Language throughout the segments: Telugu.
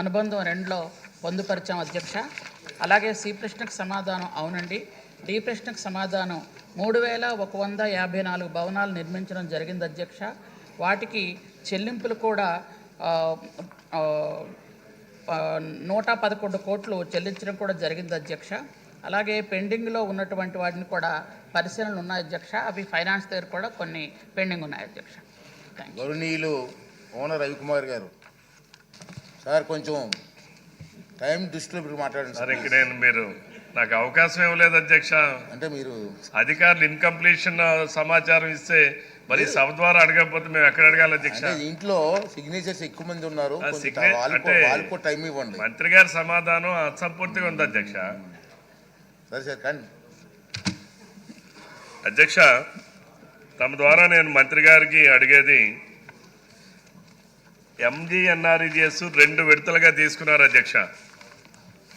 అనుబంధం 2లో పొందుపరిచాం అధ్యక్ష. అలాగే సి ప్రశ్నకు సమాధానం అవునండి. డి ప్రశ్నకు సమాధానం 3154 భవనాలు నిర్మించడం జరిగింది అధ్యక్ష. వాటికి చెల్లింపులు కూడా 111 కోట్లు చెల్లించడం కూడా జరిగింది అధ్యక్ష. అలాగే పెండింగ్లో ఉన్నటువంటి వాటిని కూడా పరిశీలనలు ఉన్నాయి అధ్యక్ష. అవి ఫైనాన్స్ దగ్గర కూడా కొన్ని పెండింగ్ ఉన్నాయి అధ్యక్ష. గౌరవనీయులు ఓనర్ రవికుమార్ గారు, సార్ కొంచెం టైం దృష్టిలో మీరు మాట్లాడండి సార్. ఇక్కడ మీరు నాకు అవకాశం ఇవ్వలేదు అధ్యక్ష. అంటే మీరు అధికారులు ఇన్కంప్లీషన్ సమాచారం ఇస్తే మరి సభ ద్వారా అడగకపోతే మేము ఎక్కడ అడగాలి అధ్యక్ష? ఇంట్లో సిగ్నేచర్స్ ఎక్కువ మంది ఉన్నారు, టైం ఇవ్వండి. మంత్రి గారి సమాధానం అసంపూర్తిగా ఉంది అధ్యక్ష. సరే సార్ కానీ అధ్యక్ష, తమ ద్వారా నేను మంత్రి గారికి అడిగేది, ఎంజీఎన్ఆర్ఈజీఎస్ 2 విడతలుగా తీసుకున్నారు అధ్యక్ష.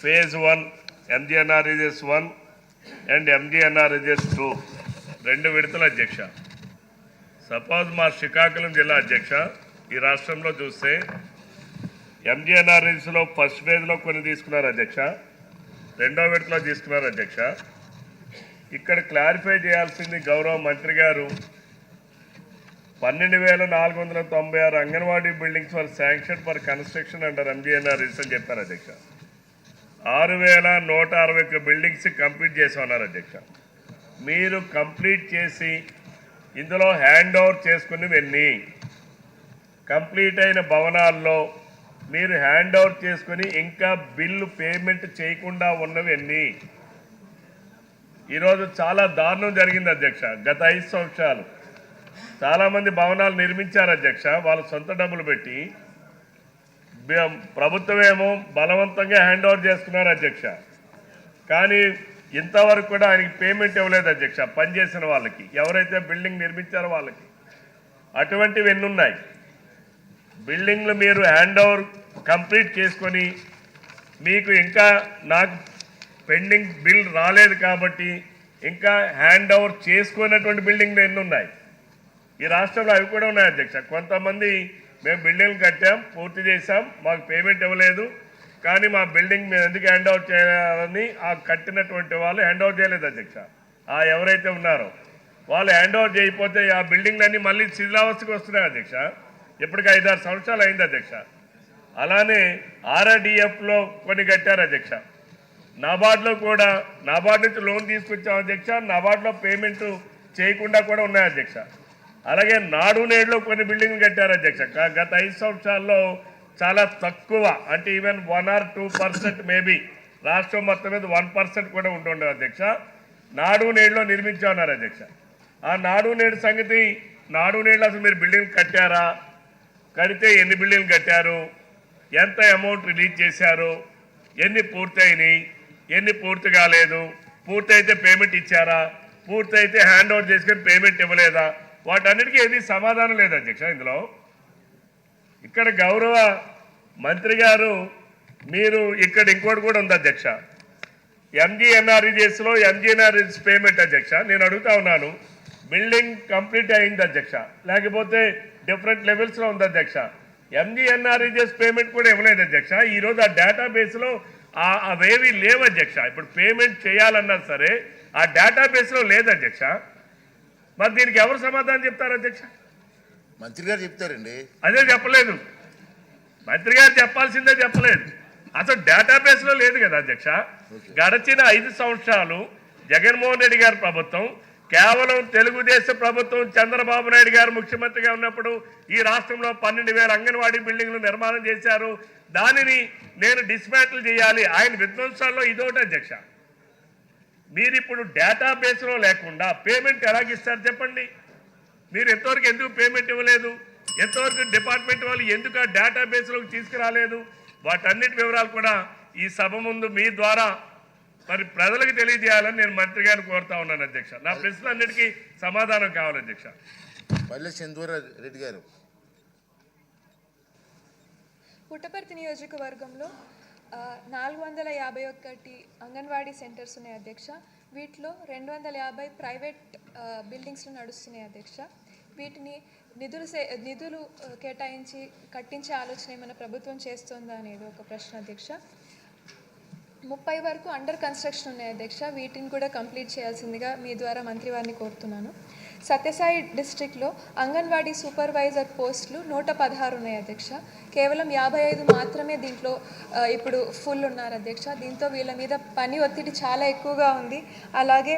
ఫేజ్ 1 ఎంజీఎన్ఆర్ఈజీఎస్ 1 అండ్ ఎంజీఎన్ఆర్ఈజీఎస్ 2 2 విడతలు అధ్యక్ష. సపోజ్ మా శ్రీకాకుళం జిల్లా అధ్యక్ష, ఈ రాష్ట్రంలో చూస్తే ఎంజీఎన్ఆర్ఈజీఎస్లో ఫస్ట్ ఫేజ్లో కొన్ని తీసుకున్నారు అధ్యక్ష, 2వ విడతలో తీసుకున్నారు అధ్యక్ష. ఇక్కడ క్లారిఫై చేయాల్సింది, గౌరవ మంత్రి గారు 12,496 anganwadi buildings for sanction for construction under MGNREGS అని చెప్పారు అధ్యక్ష. 6,161 బిల్డింగ్స్ కంప్లీట్ చేసి ఉన్నారు అధ్యక్ష. మీరు కంప్లీట్ చేసి ఇందులో హ్యాండ్ ఓవర్ చేసుకునేవన్నీ, కంప్లీట్ అయిన భవనాల్లో మీరు హ్యాండ్ ఓవర్ చేసుకుని ఇంకా బిల్లు పేమెంట్ చేయకుండా ఉన్నవన్నీ. ఈరోజు చాలా దారుణం జరిగింది అధ్యక్ష. గత 5 సంవత్సరాలు చాలామంది భవనాలు నిర్మించారు అధ్యక్ష, వాళ్ళ సొంత డబ్బులు పెట్టి. ప్రభుత్వం ఏమో బలవంతంగా హ్యాండ్ ఓవర్ చేసుకున్నారు అధ్యక్ష. కానీ ఇంతవరకు కూడా ఆయనకి పేమెంట్ ఇవ్వలేదు అధ్యక్ష, పనిచేసిన వాళ్ళకి, ఎవరైతే బిల్డింగ్ నిర్మించారో వాళ్ళకి. అటువంటివి ఎన్ని ఉన్నాయి? బిల్డింగ్లు మీరు హ్యాండ్ ఓవర్ కంప్లీట్ చేసుకొని మీకు ఇంకా నాకు పెండింగ్ బిల్ రాలేదు కాబట్టి ఇంకా హ్యాండ్ ఓవర్ చేసుకున్నటువంటి బిల్డింగ్లు ఎన్ని ఉన్నాయి ఈ రాష్ట్రంలో? అవి కూడా ఉన్నాయి అధ్యక్ష. కొంతమంది మేము బిల్డింగ్లు కట్టాం, పూర్తి చేశాం, మాకు పేమెంట్ ఇవ్వలేదు, కానీ మా బిల్డింగ్ మేము ఎందుకు హ్యాండ్ ఓవర్ చేయాలని ఆ కట్టినటువంటి వాళ్ళు హ్యాండ్ ఓవర్ చేయలేదు అధ్యక్ష. ఎవరైతే ఉన్నారో వాళ్ళు హ్యాండ్ ఓవర్ చేయకపోతే ఆ బిల్డింగ్లన్నీ మళ్ళీ శిథిలావస్థకు వస్తున్నాయి అధ్యక్ష. ఇప్పటికి 5-6 సంవత్సరాలు అయింది అధ్యక్ష. అలానే ఆర్ఆర్డిఎఫ్లో కొన్ని కట్టారు అధ్యక్ష. నాబార్డ్లో కూడా, నాబార్డ్ నుంచి లోన్ తీసుకొచ్చాం అధ్యక్ష, నాబార్డ్లో పేమెంట్ చేయకుండా కూడా ఉన్నాయి అధ్యక్ష. అలాగే నాడు నేడులో కొన్ని బిల్డింగ్లు కట్టారు అధ్యక్ష. గత 5 సంవత్సరాల్లో చాలా తక్కువ, అంటే ఈవెన్ 1 or 2% మేబీ, రాష్ట్రం మొత్తం మీద 1% కూడా ఉంటుండే అధ్యక్ష. నాడు నేడులో నిర్మించా ఉన్నారు అధ్యక్ష. ఆ నాడు నేడు సంగతి, నాడు నేడులో అసలు మీరు బిల్డింగ్ కట్టారా, కడితే ఎన్ని బిల్డింగ్లు కట్టారు, ఎంత అమౌంట్ రిలీజ్ చేశారు, ఎన్ని పూర్తయినాయి, ఎన్ని పూర్తి కాలేదు, పూర్తయితే పేమెంట్ ఇచ్చారా, పూర్తయితే హ్యాండ్ ఓవర్ చేసుకొని పేమెంట్ ఇవ్వలేదా, వాటన్నిటికీ ఏది సమాధానం లేదు అధ్యక్ష ఇందులో. ఇక్కడ గౌరవ మంత్రి గారు, మీరు ఇక్కడ ఇంకోటి కూడా ఉంది అధ్యక్ష, ఎంజీఎన్ఆర్ఈజీఎస్లో ఎంజీఎన్ఆర్ఈజీఎస్ పేమెంట్ అధ్యక్ష. నేను అడుగుతా ఉన్నాను, బిల్డింగ్ కంప్లీట్ అయింది అధ్యక్ష, లేకపోతే డిఫరెంట్ లెవెల్స్లో ఉంది అధ్యక్ష. ఎంజీఎన్ఆర్ఈజీఎస్ పేమెంట్ కూడా ఇవ్వలేదు అధ్యక్ష. ఈరోజు ఆ డేటాబేస్లో అవేవి లేవు అధ్యక్ష. ఇప్పుడు పేమెంట్ చేయాలన్నా సరే ఆ డేటాబేస్లో లేదు అధ్యక్ష. మరి దీనికి ఎవరు సమాధానం చెప్తారు అధ్యక్ష? మంత్రి గారు చెప్తారండి. అదే చెప్పలేదు, మంత్రి గారు చెప్పాల్సిందే చెప్పలేదు. అసలు డేటాబేస్లో లేదు కదా అధ్యక్ష. గడిచిన 5 సంవత్సరాలు జగన్మోహన్ రెడ్డి గారి ప్రభుత్వం, కేవలం తెలుగుదేశం ప్రభుత్వం చంద్రబాబు నాయుడు గారు ముఖ్యమంత్రిగా ఉన్నప్పుడు ఈ రాష్ట్రంలో 12,000 అంగన్వాడీ బిల్డింగ్లు నిర్మాణం చేశారు. దానిని నేను డిస్మాంటిల్ చేయాలి, ఆయన విధ్వంసాల్లో ఇదొకటి అధ్యక్ష. మీరు ఇప్పుడు డేటాబేస్లో లేకుండా పేమెంట్ ఎలాగిస్తారు చెప్పండి? మీరు ఎంతవరకు ఎందుకు పేమెంట్ ఇవ్వలేదు, ఎంతవరకు డిపార్ట్మెంట్ వాళ్ళు ఎందుకు ఆ డేటాబేస్లోకి తీసుకురాలేదు, వాటన్నిటి వివరాలు కూడా ఈ సభ ముందు మీ ద్వారా మరి ప్రజలకు తెలియజేయాలని నేను మంత్రి గారిని కోరుతా ఉన్నాను అధ్యక్ష. నా ప్రశ్నలన్నిటికీ సమాధానం కావాలి అధ్యక్ష. పల్లె సింధూర రెడ్డి గారు. పుట్టపర్తి నియోజకవర్గంలో 451 అంగన్వాడీ సెంటర్స్ ఉన్నాయి అధ్యక్ష. వీటిలో 250 ప్రైవేట్ బిల్డింగ్స్లో నడుస్తున్నాయి అధ్యక్ష. వీటిని నిధులు కేటాయించి కట్టించే ఆలోచన ఏమైనా ప్రభుత్వం చేస్తుందా అనేది ఒక ప్రశ్న అధ్యక్ష. 30 వరకు అండర్ కన్స్ట్రక్షన్ ఉన్నాయి అధ్యక్ష. వీటిని కూడా కంప్లీట్ చేయాల్సిందిగా మీ ద్వారా మంత్రి వారిని కోరుతున్నాను. సత్యసాయి డిస్ట్రిక్ట్లో అంగన్వాడీ సూపర్వైజర్ పోస్టులు 116 ఉన్నాయి అధ్యక్ష. కేవలం 55 మాత్రమే దీంట్లో ఇప్పుడు ఫుల్ ఉన్నారు అధ్యక్ష. దీంతో వీళ్ళ మీద పని ఒత్తిడి చాలా ఎక్కువగా ఉంది. అలాగే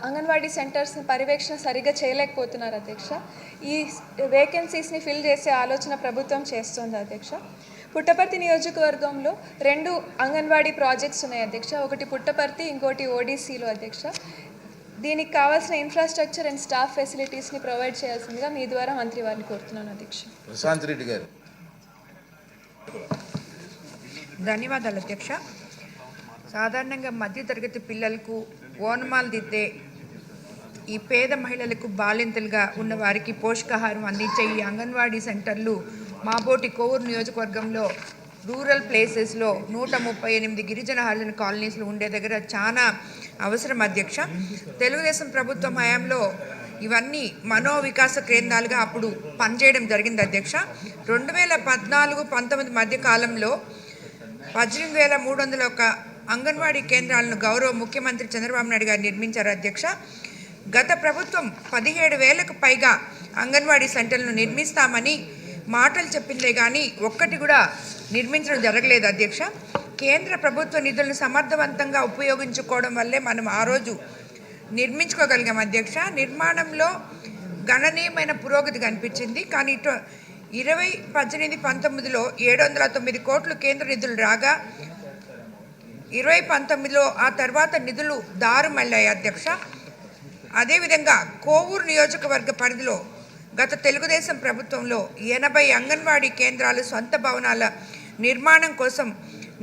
అంగన్వాడీ సెంటర్స్ని పర్యవేక్షణ సరిగ్గా చేయలేకపోతున్నారు అధ్యక్ష. ఈ వేకెన్సీస్ని ఫిల్ చేసే ఆలోచన ప్రభుత్వం చేస్తుంది అధ్యక్ష. పుట్టపర్తి నియోజకవర్గంలో 2 అంగన్వాడీ ప్రాజెక్ట్స్ ఉన్నాయి అధ్యక్ష. ఒకటి పుట్టపర్తి, ఇంకోటి ఓడిసిలో అధ్యక్ష. దీనికి కావాల్సిన ఇన్ఫ్రాస్ట్రక్చర్ అండ్ స్టాఫ్ ఫెసిలిటీస్ని ప్రొవైడ్ చేయాల్సిందిగా మీ ద్వారా మంత్రి వారిని కోరుతున్నాను అధ్యక్ష. ప్రశాంత్ రెడ్డి గారు. ధన్యవాదాలు అధ్యక్ష. సాధారణంగా మధ్యతరగతి పిల్లలకు ఓనమాలు దిద్దే ఈ పేద మహిళలకు బాలింతలుగా ఉన్న వారికి పోషకాహారం అందించే ఈ అంగన్వాడీ సెంటర్లు మాబోటి కోవూరు నియోజకవర్గంలో రూరల్ ప్లేసెస్లో 138 గిరిజన హరిజన కాలనీస్లో ఉండే దగ్గర చాలా అవసరం అధ్యక్ష. తెలుగుదేశం ప్రభుత్వం హయాంలో ఇవన్నీ మనోవికాస కేంద్రాలుగా అప్పుడు పనిచేయడం జరిగింది అధ్యక్ష. 2014-19 మధ్య కాలంలో 18,301 అంగన్వాడీ కేంద్రాలను గౌరవ ముఖ్యమంత్రి చంద్రబాబు నాయుడు గారు నిర్మించారు అధ్యక్ష. గత ప్రభుత్వం 17,000కు పైగా అంగన్వాడీ సెంటర్లను నిర్మిస్తామని మాటలు చెప్పిందే కానీ ఒక్కటి కూడా నిర్మించడం జరగలేదు అధ్యక్ష. కేంద్ర ప్రభుత్వ నిధులను సమర్థవంతంగా ఉపయోగించుకోవడం వల్లే మనం ఆ రోజు నిర్మించుకోగలిగాం అధ్యక్ష. నిర్మాణంలో గణనీయమైన పురోగతి కనిపించింది. కానీ 2018-19లో 709 కోట్లు కేంద్ర నిధులు రాగా 2019లో ఆ తర్వాత నిధులు దారుమళ్ళాయి అధ్యక్ష. అదేవిధంగా కోవూరు నియోజకవర్గ పరిధిలో గత తెలుగుదేశం ప్రభుత్వంలో 80 అంగన్వాడీ కేంద్రాలు సొంత భవనాల నిర్మాణం కోసం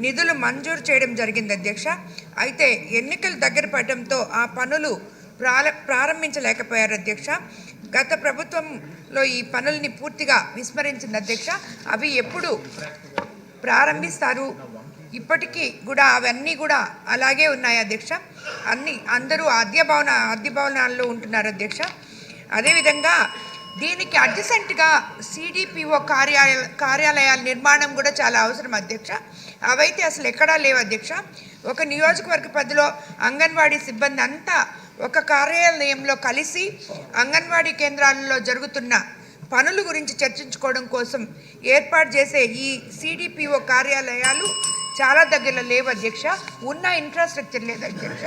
నిధులు మంజూరు చేయడం జరిగింది అధ్యక్ష. అయితే ఎన్నికలు దగ్గర పడడంతో ఆ పనులు ప్రారంభించలేకపోయారు అధ్యక్ష. గత ప్రభుత్వంలో ఈ పనుల్ని పూర్తిగా విస్మరించింది అధ్యక్ష. అవి ఎప్పుడు ప్రారంభిస్తారు? ఇప్పటికీ కూడా అవన్నీ కూడా అలాగే ఉన్నాయి అధ్యక్ష. అందరూ అద్దె భవనాల్లో ఉంటున్నారు అధ్యక్ష. అదేవిధంగా దీనికి అడ్జసెంట్గా సిడిపిఓ కార్యాలయాల నిర్మాణం కూడా చాలా అవసరం అధ్యక్ష. అవైతే అసలు ఎక్కడా లేవు అధ్యక్ష. ఒక నియోజకవర్గ పరిధిలో అంగన్వాడీ సిబ్బంది అంతా ఒక కార్యాలయంలో కలిసి అంగన్వాడీ కేంద్రాలలో జరుగుతున్న పనుల గురించి చర్చించుకోవడం కోసం ఏర్పాటు చేసే ఈ సిడిపిఓ కార్యాలయాలు చాలా దగ్గరలో లేవు అధ్యక్ష. ఉన్న ఇన్ఫ్రాస్ట్రక్చర్ లేదు అధ్యక్ష.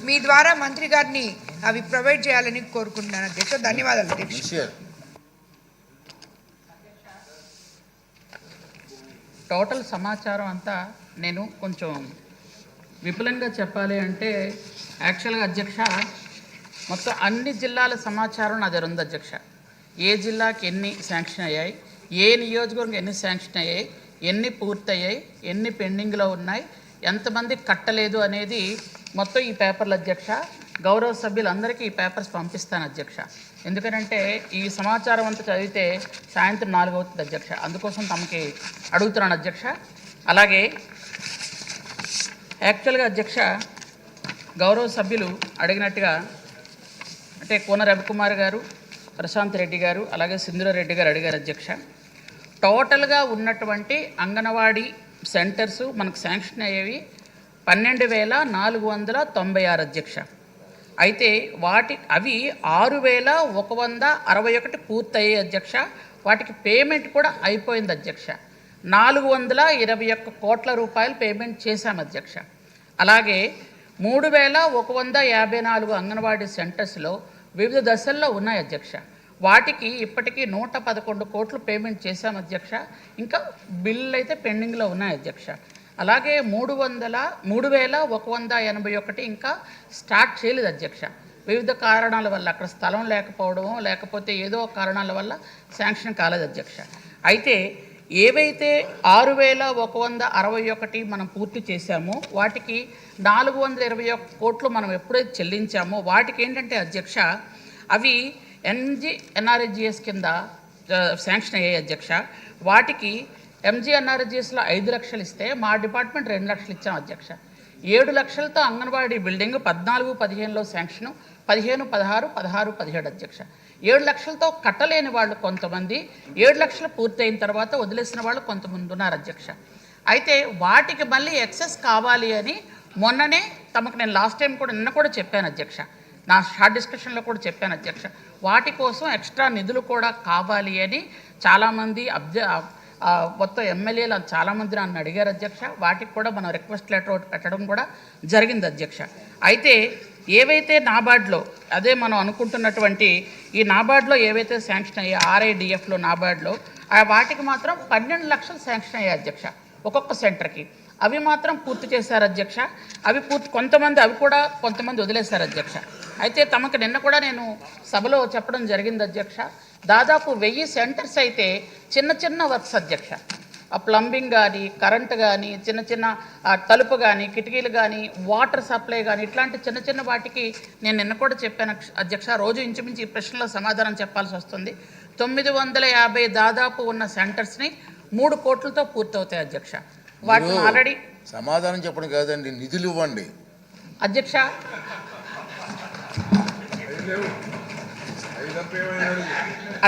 మీ ద్వారా మంత్రి గారిని అవి ప్రొవైడ్ చేయాలని కోరుకుంటున్నాను అధ్యక్ష. ధన్యవాదాలు అధ్యక్ష. టోటల్ సమాచారం అంతా నేను కొంచెం విపులంగా చెప్పాలి అంటే యాక్చువల్గా అధ్యక్ష మొత్తం అన్ని జిల్లాల సమాచారం నా దగ్గర ఉంది అధ్యక్ష. ఏ జిల్లాకి ఎన్ని శాంక్షన్ అయ్యాయి, ఏ నియోజకవర్గం ఎన్ని శాంక్షన్ అయ్యాయి, ఎన్ని పూర్తయ్యాయి, ఎన్ని పెండింగ్లో ఉన్నాయి, ఎంతమంది కట్టలేదు అనేది మొత్తం ఈ పేపర్లు అధ్యక్ష. గౌరవ సభ్యులందరికీ ఈ పేపర్స్ పంపిస్తాను అధ్యక్ష. ఎందుకంటే ఈ సమాచారం అంతా చదివితే సాయంత్రం 4 అవుతుంది అధ్యక్ష. అందుకోసం తమకి అడుగుతున్నాను అధ్యక్ష. అలాగే యాక్చువల్గా అధ్యక్ష గౌరవ సభ్యులు అడిగినట్టుగా అంటే కోన రవికుమార్ గారు, ప్రశాంత్ రెడ్డి గారు, అలాగే సింధురారెడ్డి గారు అడిగారు అధ్యక్ష. టోటల్గా ఉన్నటువంటి అంగన్వాడీ సెంటర్స్ మనకు శాంక్షన్ అయ్యేవి 12,496 అధ్యక్ష. అయితే అవి 6,161 పూర్తయ్యాయి అధ్యక్ష. వాటికి పేమెంట్ కూడా అయిపోయింది అధ్యక్ష. 421 కోట్ల రూపాయలు పేమెంట్ చేశాం అధ్యక్ష. అలాగే 3,154 అంగన్వాడీ సెంటర్స్లో వివిధ దశల్లో ఉన్నాయి అధ్యక్ష. వాటికి ఇప్పటికీ 111 కోట్లు పేమెంట్ చేశాం అధ్యక్ష. ఇంకా బిల్లులు అయితే పెండింగ్లో ఉన్నాయి అధ్యక్ష. అలాగే 3,181 ఇంకా స్టార్ట్ చేయలేదు అధ్యక్ష. వివిధ కారణాల వల్ల అక్కడ స్థలం లేకపోవడమో లేకపోతే ఏదో కారణాల వల్ల శాంక్షన్ కాలేదు అధ్యక్ష. అయితే ఏవైతే 6,161 మనం పూర్తి చేశామో వాటికి 421 కోట్లు మనం ఎప్పుడైతే చెల్లించామో వాటికి ఏంటంటే అధ్యక్ష అవి ఎంజీఎన్ఆర్ఎస్జిఎస్ కింద శాంక్షన్ అయ్యాయి అధ్యక్ష. వాటికి ఎంజీఎన్ఆర్ఎస్జిఎస్లో 5 లక్షలు ఇస్తే మా డిపార్ట్మెంట్ 2 లక్షలు ఇచ్చాం అధ్యక్ష. 7 లక్షలతో అంగన్వాడీ బిల్డింగ్ 14-15లో శాంక్షను, 15-16, 16-17 అధ్యక్ష. 7 లక్షలతో కట్టలేని వాళ్ళు కొంతమంది, 7 లక్షలు పూర్తయిన తర్వాత వదిలేసిన వాళ్ళు కొంతమంది ఉన్నారు అధ్యక్ష. అయితే వాటికి మళ్ళీ ఎక్సెస్ కావాలి అని మొన్ననే తమకు నేను లాస్ట్ టైం కూడా నిన్న కూడా చెప్పాను అధ్యక్ష, నా షార్ట్ డిస్కషన్లో కూడా చెప్పాను అధ్యక్ష, వాటి కోసం ఎక్స్ట్రా నిధులు కూడా కావాలి అని చాలామంది మొత్తం ఎమ్మెల్యేలు చాలామంది నన్ను అడిగారు అధ్యక్ష. వాటికి కూడా మనం రిక్వెస్ట్ లెటర్ ఒకటి పెట్టడం కూడా జరిగింది అధ్యక్ష. అయితే ఏవైతే నాబార్డ్లో అదే మనం అనుకుంటున్నటువంటి ఈ నాబార్డ్లో ఏవైతే శాంక్షన్ అయ్యాయి ఆర్ఐడిఎఫ్లో నాబార్డ్లో వాటికి మాత్రం 12 లక్షలు శాంక్షన్ అయ్యాయి అధ్యక్ష ఒక్కొక్క సెంటర్కి. అవి మాత్రం పూర్తి చేశారు అధ్యక్ష. అవి కొంతమంది వదిలేశారు అధ్యక్ష. అయితే తమకు నిన్న కూడా నేను సభలో చెప్పడం జరిగింది అధ్యక్ష, దాదాపు 1000 సెంటర్స్ అయితే చిన్న చిన్న వర్క్స్ అధ్యక్ష, ఆ ప్లంబింగ్ కానీ కరెంటు కానీ చిన్న తలుపు కానీ కిటికీలు కానీ వాటర్ సప్లై కానీ ఇట్లాంటి చిన్న వాటికి నేను నిన్న కూడా చెప్పాను అధ్యక్ష. రోజు ఇంచుమించు ఈ ప్రశ్నలో సమాధానం చెప్పాల్సి వస్తుంది. 950 దాదాపు ఉన్న సెంటర్స్ని 3 కోట్లతో పూర్తవుతాయి అధ్యక్ష. వాటిని ఆల్రెడీ సమాధానం చెప్పడం కాదండి, నిధులు ఇవ్వండి అధ్యక్ష.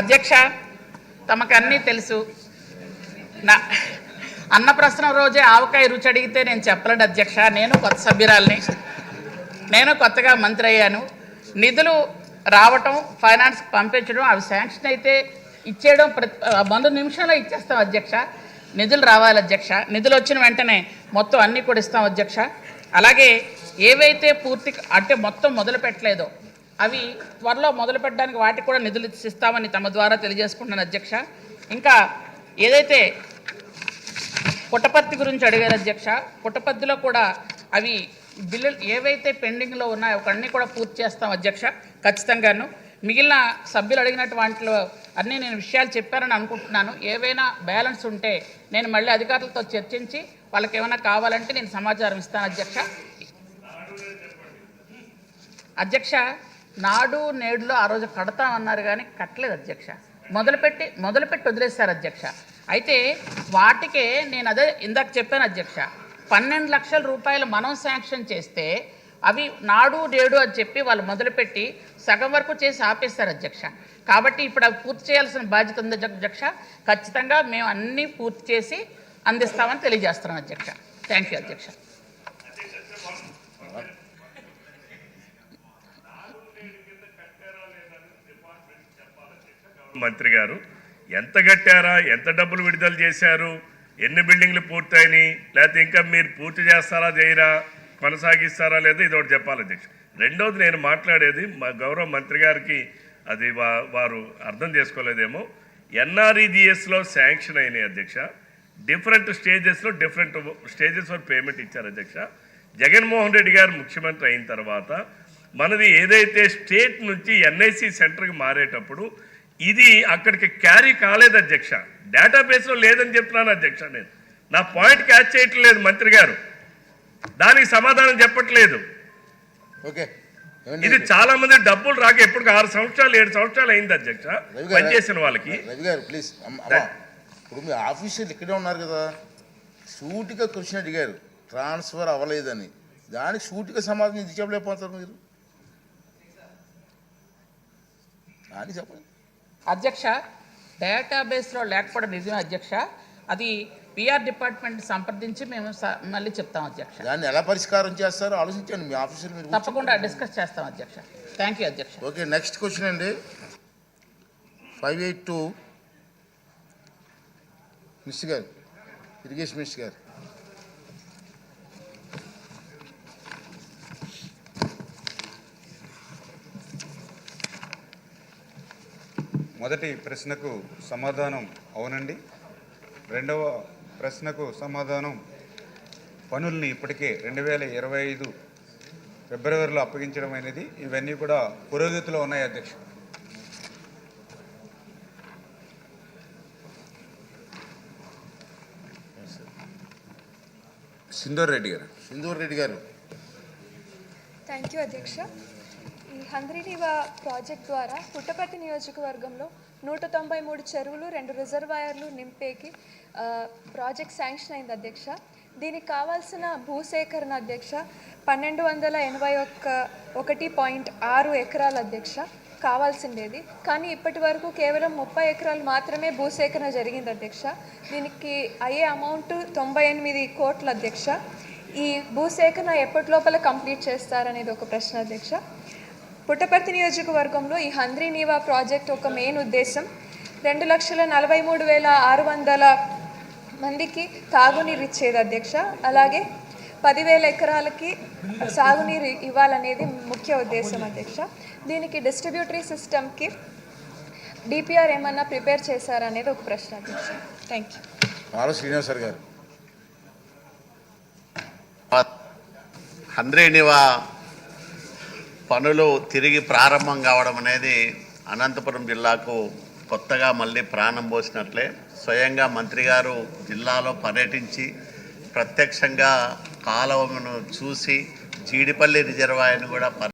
అధ్యక్ష తమకు అన్నీ తెలుసు. నా అన్నప్రశ్న రోజే ఆవకాయ రుచి అడిగితే నేను చెప్పలేను అధ్యక్ష. నేను కొత్త సభ్యురాల్ని, నేను కొత్తగా మంత్రి అయ్యాను. నిధులు రావటం, ఫైనాన్స్కి పంపించడం, అవి శాంక్షన్ అయితే ఇచ్చేయడం 100 నిమిషాల్లో ఇచ్చేస్తాం అధ్యక్ష. నిధులు రావాలి అధ్యక్ష. నిధులు వచ్చిన వెంటనే మొత్తం అన్నీ కూడా ఇస్తాం అధ్యక్ష. అలాగే ఏవైతే పూర్తి అంటే మొత్తం మొదలు పెట్టలేదో అవి త్వరలో మొదలు పెట్టడానికి వాటికి కూడా నిధులు ఇస్తామని తమ ద్వారా తెలియజేసుకుంటున్నాను అధ్యక్ష. ఇంకా ఏదైతే పుట్టపర్తి గురించి అడిగారు అధ్యక్ష, పుట్టపర్తిలో కూడా అవి బిల్లులు ఏవైతే పెండింగ్లో ఉన్నాయో అవన్నీ కూడా పూర్తి చేస్తాం అధ్యక్ష ఖచ్చితంగాను. మిగిలిన సభ్యులు అడిగినట్టు వాటిలో అన్నీ నేను విషయాలు చెప్పారని అనుకుంటున్నాను. ఏవైనా బ్యాలెన్స్ ఉంటే నేను మళ్ళీ అధికారులతో చర్చించి వాళ్ళకి ఏమైనా కావాలంటే నేను సమాచారం ఇస్తాను అధ్యక్ష. అధ్యక్ష నాడు నేడులో ఆ రోజు కడతామన్నారు కానీ కట్టలేదు అధ్యక్ష. మొదలుపెట్టి వదిలేశారు అధ్యక్ష. అయితే వాటికే నేను అదే ఇందాక చెప్పాను అధ్యక్ష, 12 లక్షల రూపాయలు మనం శాంక్షన్ చేస్తే అవి నాడు నేడు అని చెప్పి వాళ్ళు మొదలుపెట్టి సగం వరకు చేసి ఆపేస్తారు అధ్యక్ష. కాబట్టి ఇప్పుడు అవి పూర్తి చేయాల్సిన బాధ్యత ఉంది అధ్యక్ష. ఖచ్చితంగా మేము అన్నీ పూర్తి చేసి అందిస్తామని తెలియజేస్తున్నాం అధ్యక్ష. థ్యాంక్ యూ అధ్యక్ష. మంత్రి గారు ఎంత కట్టారా, ఎంత డబ్బులు విడుదల చేశారు, ఎన్ని బిల్డింగ్లు పూర్తయినాయి, లేకపోతే ఇంకా మీరు పూర్తి చేస్తారా చేయరా, కొనసాగిస్తారా లేదా, ఇది ఒకటి చెప్పాలి అధ్యక్ష. రెండోది నేను మాట్లాడేది మా గౌరవ మంత్రి గారికి అది వారు అర్థం చేసుకోలేదేమో. ఎన్ఆర్ఈజిఎస్లో శాంక్షన్ అయినాయి అధ్యక్ష. డిఫరెంట్ స్టేజెస్ ఫర్ పేమెంట్ ఇచ్చారు అధ్యక్ష. జగన్మోహన్ రెడ్డి గారు ముఖ్యమంత్రి అయిన తర్వాత మనది ఏదైతే స్టేట్ నుంచి ఎన్ఐసి సెంటర్కి మారేటప్పుడు ఇది అక్కడికి క్యారీ కాలేదు అధ్యక్ష. డేటాబేస్లో లేదని చెప్తున్నాను అధ్యక్ష. నేను నా పాయింట్ క్యాచ్ చేయట్లేదు మంత్రి గారు, దానికి సమాధానం చెప్పట్లేదు. ఓకే, ఇది చాలా మంది డబ్బులు రాక ఎప్పుడు 6 సంవత్సరాలు 7 సంవత్సరాలు అయింది అధ్యక్ష పనిచేసిన వాళ్ళకి. రవి గారు ప్లీజ్, ఇప్పుడు మీ ఆఫీసర్లు ఇక్కడే ఉన్నారు కదా, సూటిగా క్వశ్చన్ అడిగారు ట్రాన్స్ఫర్ అవ్వలేదని, దానికి సూటిగా సమాధానం ఇది చెప్పలేకపోతారు మీరు, దానికి చెప్పండి అధ్యక్ష. డేటాబేస్లో లేకపోవడం నిజమే అధ్యక్ష. అది పిఆర్ డిపార్ట్మెంట్ సంప్రదించి మేము మళ్ళీ చెప్తాం అధ్యక్ష. దాన్ని ఎలా పరిష్కారం చేస్తారో ఆలోచించండి మీ ఆఫీసర్ మీరు. తప్పకుండా డిస్కస్ చేస్తాం అధ్యక్ష. థ్యాంక్ యూ అధ్యక్ష. ఓకే, నెక్స్ట్ క్వశ్చన్ అండి 582 మినిస్టర్ గారు, ఇరిగేషన్ మినిస్టర్ గారు. మొదటి ప్రశ్నకు సమాధానం అవునండి. రెండవ ప్రశ్నకు సమాధానం పనుల్ని ఇప్పటికే 2025 ఫిబ్రవరిలో అప్పగించడం అనేది ఇవన్నీ కూడా పురోగతిలో ఉన్నాయి అధ్యక్ష. సింధూర్ రెడ్డి గారు. థ్యాంక్ యూ అధ్యక్ష. ఈ హంద్రీనీవా ప్రాజెక్ట్ ద్వారా పుట్టపర్తి నియోజకవర్గంలో 193 చెరువులు 2 రిజర్వాయర్లు నింపేకి ప్రాజెక్ట్ శాంక్షన్ అయింది అధ్యక్ష. దీనికి కావాల్సిన భూసేకరణ అధ్యక్ష 1281.6 ఎకరాలు అధ్యక్ష. కావాల్సిండేది. కానీ ఇప్పటి వరకు కేవలం 30 ఎకరాలు మాత్రమే భూసేకరణ జరిగింది అధ్యక్ష. దీనికి అయ్యే అమౌంట్ 98 కోట్ల అధ్యక్ష. ఈ భూసేకరణ ఎప్పటి లోపల కంప్లీట్ చేస్తారనేది ఒక ప్రశ్న అధ్యక్ష. పుట్టపర్తి నియోజకవర్గంలో ఈ హంద్రీ నీవా ప్రాజెక్ట్ ఒక మెయిన్ ఉద్దేశం 2,43,600 మందికి తాగునీరు ఇచ్చేది అధ్యక్ష. అలాగే 10,000 ఎకరాలకి సాగునీరు ఇవ్వాలనేది ముఖ్య ఉద్దేశం అధ్యక్ష. దీనికి డిస్ట్రిబ్యూటరీ సిస్టమ్కి డిపిఆర్ ఏమన్నా ప్రిపేర్ చేశారనేది ఒక ప్రశ్న అధ్యక్ష. Thank you. ఆర్ శ్రీనివాసర్ గారు. హంద్రీనివా పనులు తిరిగి ప్రారంభం కావడం అనేది అనంతపురం జిల్లాకు కొత్తగా మళ్ళీ ప్రాణం పోసినట్లే. స్వయంగా మంత్రి గారు జిల్లాలో పర్యటించి ప్రత్యక్షంగా కాలువను చూసి జీడిపల్లి రిజర్వాయర్ను కూడా